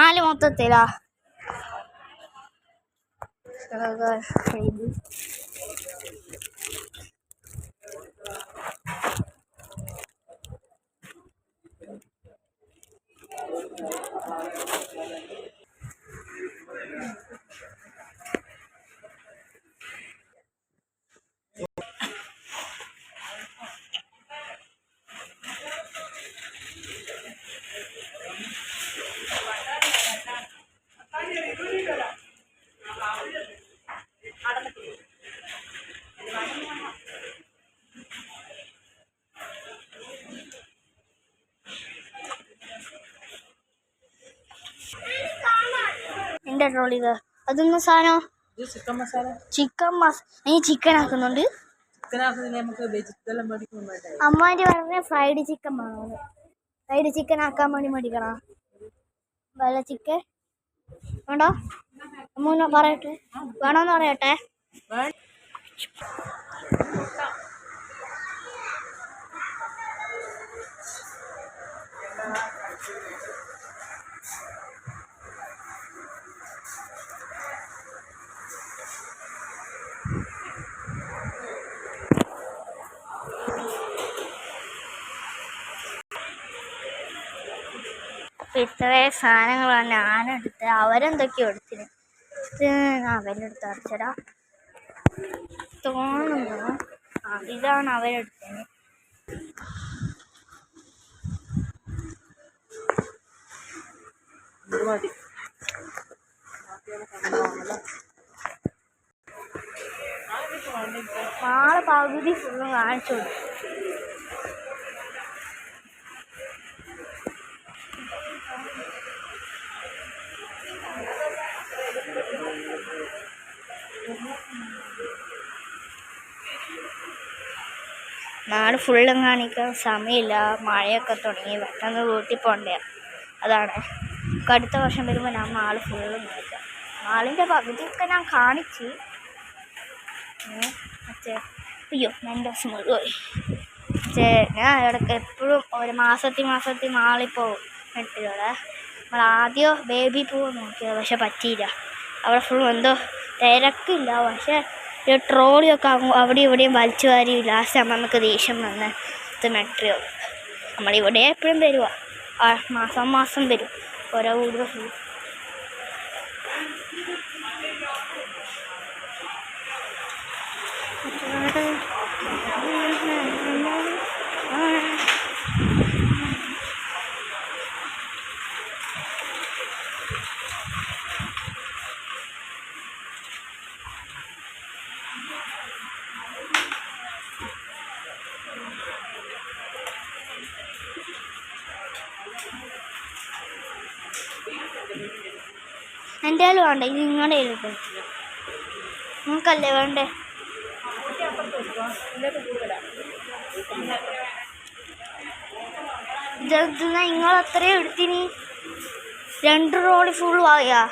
4 മൊത്തത്തിലാ. എൻ്റെ ട്രോളിത് അതൊന്നും സാധനം ചിക്കൻ ചിക്കൻ ആക്കുന്നുണ്ട്. അമ്മാൻ്റെ പറഞ്ഞ ഫ്രൈഡ് ചിക്കൻ വേണം. ഫ്രൈഡ് ചിക്കൻ ആക്കാൻ വേണ്ടി മേടിക്കണം. വെള്ള ചിക്കൻ വേണ്ടോ? അമ്മ പറയട്ടെ, വേണോന്ന് പറയട്ടെ. ഇത്രയും സാധനങ്ങളാണ് ഞാനെടുത്ത്. അവരെന്തൊക്കെയോ എടുത്തിന്. അവരെടുത്ത് അടച്ചടാ തോന്നുന്നു. ഇതാണ് അവരെടുത്തത്. നാളെ പകുതി ഫുള്ളും കാണിച്ചു കൊടുക്കും. നാട് ഫുള്ളും കാണിക്കാൻ സമയമില്ല. മഴയൊക്കെ തുടങ്ങി, പെട്ടെന്ന് വീട്ടിൽ പോകണ്ടേ. അതാണ്. അടുത്ത വർഷം വരുമ്പോൾ ഞാൻ നാളെ ഫുള്ളും കാണിക്കാം. നാളിൻ്റെ പകുതിയൊക്കെ ഞാൻ കാണിച്ച്. അയ്യോ 2 ദിവസം മുഴുവൻ ഞാൻ ഇടയ്ക്ക് എപ്പോഴും ഒരു മാസത്തിൽ മാളിൽ പോകും. നെട്ടിലൂടെ നമ്മൾ ആദ്യം ബേബി പൂവ് നോക്കിയത്, പക്ഷെ പറ്റിയില്ല. അവിടെ ഫുള്ളും എന്തോ തിരക്കില്ല. പക്ഷെ ട്രോളിയൊക്കെ അവിടെ ഇവിടെയും വലിച്ചു വാരി ലാസ്റ്റ് ആകുമ്പോൾ നമുക്ക് ദേഷ്യം വന്ന് മെട്രിയോ നമ്മളിവിടെ എപ്പോഴും വരുക. മാസം വരും ഓരോ കൂടുതൽ. എൻ്റെ കയ്യിൽ വേണ്ട, ഇത് നിങ്ങളുടെ കയ്യിലിട്ട്. നിങ്ങൾക്കല്ലേ വേണ്ടേ? ഇതെന്താ നിങ്ങൾ അത്രയും എടുത്തിന്? 2 റോളി ഫുൾ വാങ്ങിയാ?